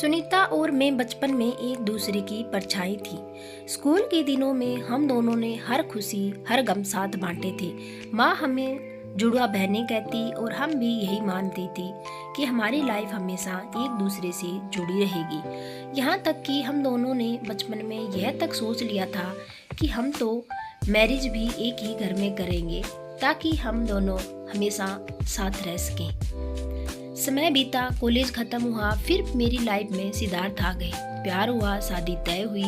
सुनीता और मैं बचपन में एक दूसरे की परछाई थी। स्कूल के दिनों में हम दोनों ने हर खुशी हर गम साथ बांटे थे। माँ हमें जुड़वा बहनें कहती और हम भी यही मानते थे कि हमारी लाइफ हमेशा एक दूसरे से जुड़ी रहेगी। यहाँ तक कि हम दोनों ने बचपन में यह तक सोच लिया था कि हम तो मैरिज भी एक ही घर में करेंगे ताकि हम दोनों हमेशा साथ रह सकें। समय बीता, कॉलेज खत्म हुआ, फिर मेरी लाइफ में सिद्धार्थ आ गए। प्यार हुआ, शादी तय हुई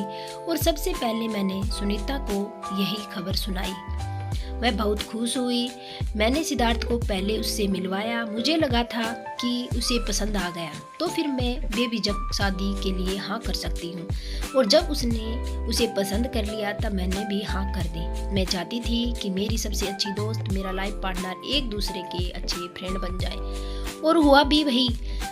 और सबसे पहले मैंने सुनीता को यही खबर सुनाई। वह बहुत खुश हुई। मैंने सिद्धार्थ को पहले उससे मिलवाया। मुझे लगा था कि उसे पसंद आ गया तो फिर मैं बेझिझक शादी के लिए हाँ कर सकती हूँ, और जब उसने उसे पसंद कर लिया तब मैंने भी हाँ कर दी। मैं चाहती थी कि मेरी सबसे अच्छी दोस्त, मेरा लाइफ पार्टनर एक दूसरे के अच्छे फ्रेंड बन जाए, और हुआ भी वही।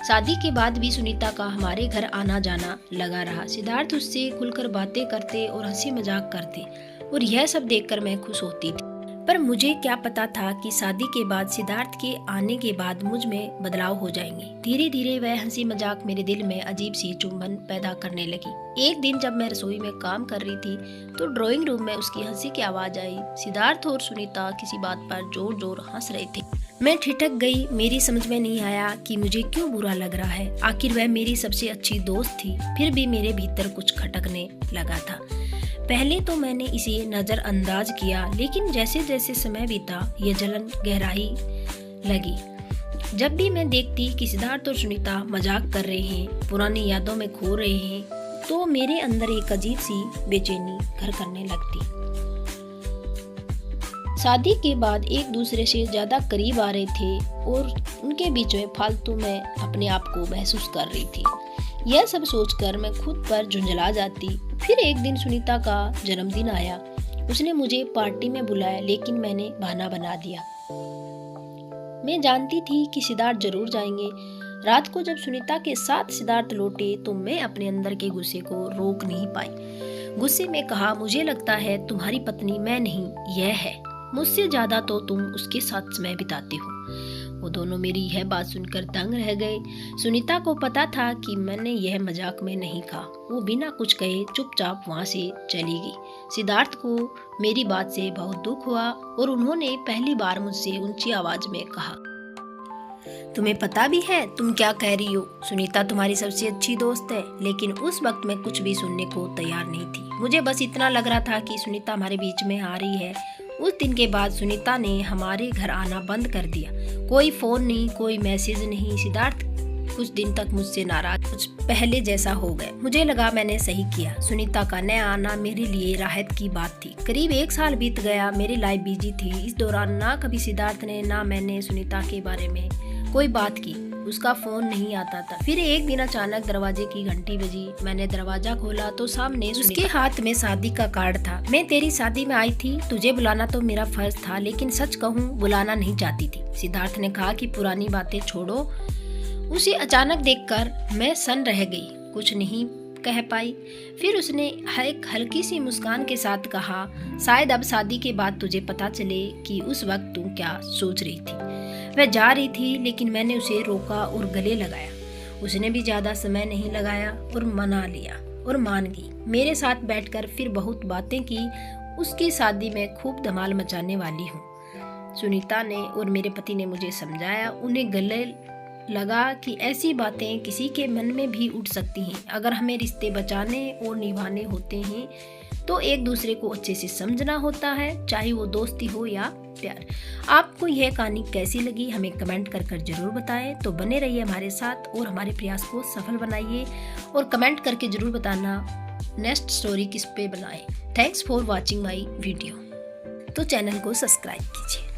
शादी के बाद भी सुनीता का हमारे घर आना जाना लगा रहा। सिद्धार्थ उससे खुलकर बातें करते और हंसी मजाक करते, और यह सब देखकर मैं खुश होती थी। पर मुझे क्या पता था कि शादी के बाद, सिद्धार्थ के आने के बाद मुझ में बदलाव हो जाएंगे। धीरे धीरे वह हंसी मजाक मेरे दिल में अजीब सी चुंबन पैदा करने लगी। एक दिन जब मैं रसोई में काम कर रही थी तो ड्राइंग रूम में उसकी हंसी की आवाज आई। सिद्धार्थ और सुनीता किसी बात पर जोर जोर हंस रहे थे। मैं ठिठक गई। मेरी समझ में नहीं आया कि मुझे क्यों बुरा लग रहा है। आखिर वह मेरी सबसे अच्छी दोस्त थी। फिर भी मेरे भीतर कुछ खटकने लगा था। पहले तो मैंने इसे नजरअंदाज किया, लेकिन जैसे जैसे समय बीता यह जलन गहराई लगी। जब भी मैं देखती कि सिद्धार्थ और सुनीता मजाक कर रहे हैं, पुरानी यादों में खो रहे हैं, तो मेरे अंदर एक अजीब सी बेचैनी घर करने लगती। शादी के बाद एक दूसरे से ज्यादा करीब आ रहे थे और उनके बीच में फालतू में अपने आप को महसूस कर रही थी। यह सब सोचकर मैं खुद पर झुंझला जाती। फिर एक दिन सुनीता का जन्मदिन आया। उसने मुझे पार्टी में बुलाया, लेकिन मैंने बहाना बना दिया। मैं जानती थी कि सिद्धार्थ जरूर जाएंगे। रात को जब सुनीता के साथ सिद्धार्थ लौटे तो मैं अपने अंदर के गुस्से को रोक नहीं पाई। गुस्से में कहा, मुझे लगता है तुम्हारी पत्नी मैं नहीं, यह है। मुझसे ज्यादा तो तुम उसके साथ समय बिताते हो। वो दोनों मेरी यह बात सुनकर दंग रह गए। सुनीता को पता था कि मैंने यह मजाक में नहीं कहा। वो बिना कुछ कहे चुपचाप वहाँ से चली गई। सिद्धार्थ को मेरी बात से बहुत दुख हुआ और उन्होंने पहली बार मुझसे ऊंची आवाज में कहा, तुम्हें पता भी है तुम क्या कह रही हो? सुनीता तुम्हारी सबसे अच्छी दोस्त है। लेकिन उस वक्त मैं कुछ भी सुनने को तैयार नहीं थी। मुझे बस इतना लग रहा था कि सुनीता हमारे बीच में आ रही है। उस दिन के बाद सुनीता ने हमारे घर आना बंद कर दिया। कोई फोन नहीं, कोई मैसेज नहीं। सिद्धार्थ कुछ दिन तक मुझसे नाराज, कुछ पहले जैसा हो गए। मुझे लगा मैंने सही किया। सुनीता का न आना मेरे लिए राहत की बात थी। करीब 1 साल बीत गया। मेरी लाइफ बिजी थी। इस दौरान ना कभी सिद्धार्थ ने ना मैंने सुनीता के बारे में कोई बात की। उसका फोन नहीं आता था। फिर एक दिन अचानक दरवाजे की घंटी बजी। मैंने दरवाजा खोला तो सामने उसके हाथ में शादी का कार्ड था। मैं तेरी शादी में आई थी, तुझे बुलाना तो मेरा फर्ज था, लेकिन सच कहूँ बुलाना नहीं चाहती थी। सिद्धार्थ ने कहा कि पुरानी बातें छोड़ो। उसे अचानक देखकर मैं सन रह गई, कुछ नहीं कह पाई। फिर उसने एक हल्की सी मुस्कान के साथ कहा, शायद अब शादी के बाद तुझे पता चले कि उस वक्त तू क्या सोच रही थी। वह जा रही थी, लेकिन मैंने उसे रोका और गले लगाया। उसने भी ज्यादा समय नहीं लगाया और मना लिया और मान गई। मेरे साथ बैठकर फिर बहुत बातें की। उसकी शादी में खूब धमाल मचाने वाली हूँ। सुनीता ने और मेरे पति ने मुझे समझाया। उन्हें गले लगा कि ऐसी बातें किसी के मन में भी उठ सकती हैं। अगर हमें रिश्ते बचाने और निभाने होते हैं तो एक दूसरे को अच्छे से समझना होता है, चाहे वो दोस्ती हो या प्यार। आपको यह कहानी कैसी लगी हमें कमेंट कर जरूर बताएं। तो बने रहिए हमारे साथ और हमारे प्रयास को सफल बनाइए, और कमेंट करके जरूर बताना नेक्स्ट स्टोरी किस पे बनाएं। Thanks for watching my video. तो चैनल को सब्सक्राइब कीजिए।